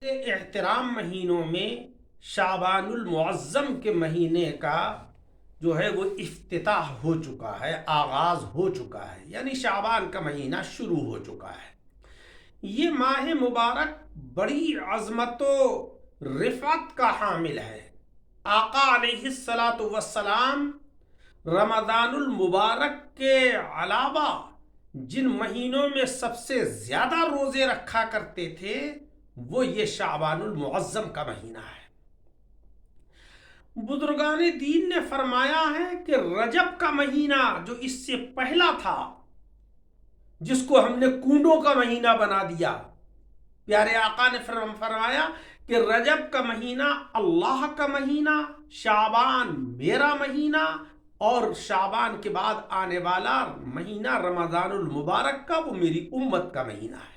احترام مہینوں میں شعبان المعظم کے مہینے کا جو ہے وہ افتتاح ہو چکا ہے، آغاز ہو چکا ہے، یعنی شعبان کا مہینہ شروع ہو چکا ہے۔ یہ ماہ مبارک بڑی عظمت و رفعت کا حامل ہے۔ آقا علیہ السلام رمضان المبارک کے علاوہ جن مہینوں میں سب سے زیادہ روزے رکھا کرتے تھے وہ یہ شعبان المعظم کا مہینہ ہے۔ بزرگان دین نے فرمایا ہے کہ رجب کا مہینہ جو اس سے پہلا تھا، جس کو ہم نے کنڈوں کا مہینہ بنا دیا، پیارے آقا نے فرمایا کہ رجب کا مہینہ اللہ کا مہینہ، شعبان میرا مہینہ، اور شعبان کے بعد آنے والا مہینہ رمضان المبارک کا وہ میری امت کا مہینہ ہے۔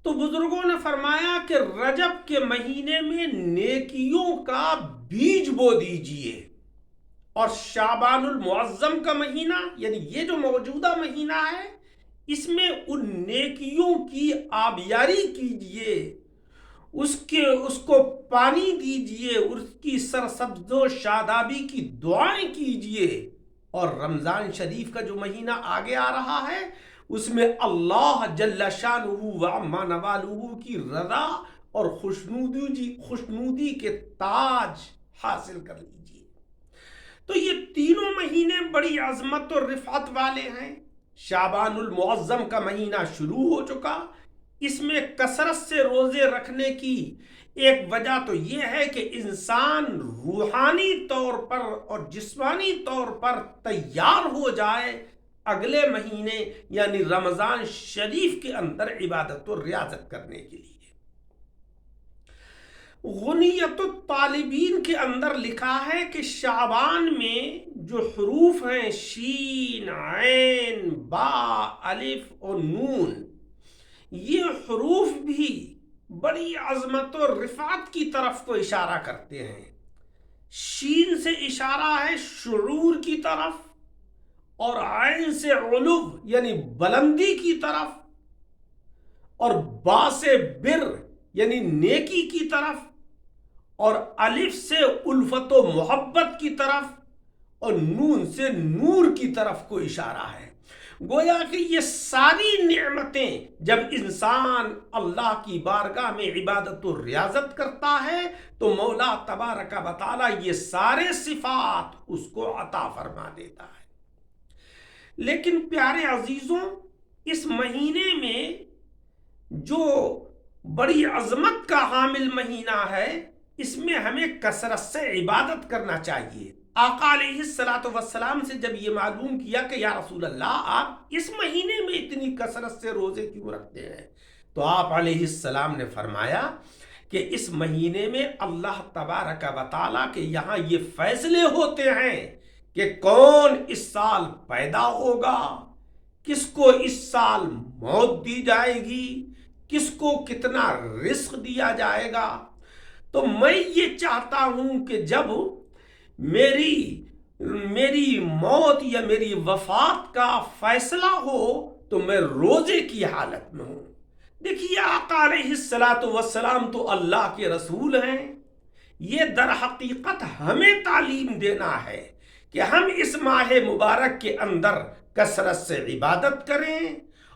تو بزرگوں نے فرمایا کہ رجب کے مہینے میں نیکیوں کا بیج بو دیجئے، اور شعبان المعظم کا مہینہ یعنی یہ جو موجودہ مہینہ ہے اس میں ان نیکیوں کی آبیاری کیجئے، اس کو پانی دیجئے، اس کی سرسبز و شادابی کی دعائیں کیجئے۔ اور رمضان شریف کا جو مہینہ آگے آ رہا ہے اس میں اللہ جل شانہ و عما نوالہ کی رضا اور خوشنودی کے تاج حاصل کر لیجئے۔ تو یہ تینوں مہینے بڑی عظمت اور رفعت والے ہیں۔ شعبان المعظم کا مہینہ شروع ہو چکا، اس میں کثرت سے روزے رکھنے کی ایک وجہ تو یہ ہے کہ انسان روحانی طور پر اور جسمانی طور پر تیار ہو جائے اگلے مہینے یعنی رمضان شریف کے اندر عبادت و ریاضت کرنے کے لیے۔ غنیت الطالبین کے اندر لکھا ہے کہ شعبان میں جو حروف ہیں شین، عین، با، الف اور نون، یہ حروف بھی بڑی عظمت و رفعت کی طرف کو اشارہ کرتے ہیں۔ شین سے اشارہ ہے شعور کی طرف، اور عین سے علو یعنی بلندی کی طرف، اور با سے بر یعنی نیکی کی طرف، اور الف سے الفت و محبت کی طرف، اور نون سے نور کی طرف کو اشارہ ہے۔ گویا کہ یہ ساری نعمتیں جب انسان اللہ کی بارگاہ میں عبادت و ریاضت کرتا ہے تو مولا تبارک و تعالی یہ سارے صفات اس کو عطا فرما دیتا ہے۔ لیکن پیارے عزیزوں، اس مہینے میں جو بڑی عظمت کا حامل مہینہ ہے اس میں ہمیں کثرت سے عبادت کرنا چاہیے۔ آقا علیہ السلام سے جب یہ معلوم کیا کہ یا رسول اللہ آپ اس مہینے میں اتنی کثرت سے روزے کیوں رکھتے ہیں، تو آپ علیہ السلام نے فرمایا کہ اس مہینے میں اللہ تبارک و تعالیٰ کے یہاں یہ فیصلے ہوتے ہیں کہ کون اس سال پیدا ہوگا، کس کو اس سال موت دی جائے گی، کس کو کتنا رزق دیا جائے گا۔ تو میں یہ چاہتا ہوں کہ جب میری موت یا میری وفات کا فیصلہ ہو تو میں روزے کی حالت میں ہوں۔ دیکھیے آقا علیہ السلام تو اللہ کے رسول ہیں، یہ در حقیقت ہمیں تعلیم دینا ہے کہ ہم اس ماہ مبارک کے اندر کثرت سے عبادت کریں،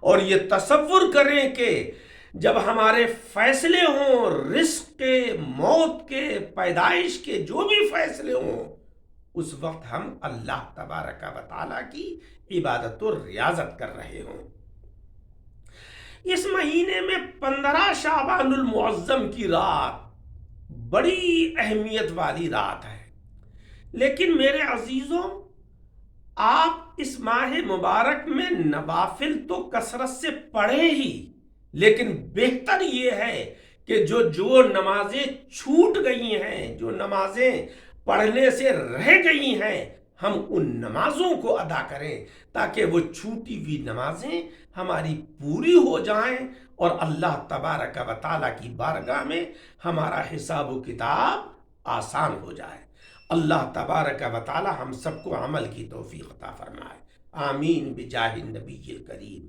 اور یہ تصور کریں کہ جب ہمارے فیصلے ہوں، رزق کے، موت کے، پیدائش کے، جو بھی فیصلے ہوں، اس وقت ہم اللہ تبارک و تعالیٰ کی عبادت و ریاضت کر رہے ہوں۔ اس مہینے میں 15 شعبان المعظم کی رات بڑی اہمیت والی رات ہے۔ لیکن میرے عزیزوں، آپ اس ماہ مبارک میں نوافل تو کثرت سے پڑھیں ہی، لیکن بہتر یہ ہے کہ جو نمازیں چھوٹ گئی ہیں، جو نمازیں پڑھنے سے رہ گئی ہیں، ہم ان نمازوں کو ادا کریں تاکہ وہ چھوٹی ہوئی نمازیں ہماری پوری ہو جائیں اور اللہ تبارک و تعالیٰ کی بارگاہ میں ہمارا حساب و کتاب آسان ہو جائے۔ اللہ تبارک و تعالیٰ ہم سب کو عمل کی توفیق عطا فرمائے۔ آمین بجاہ النبی الکریم۔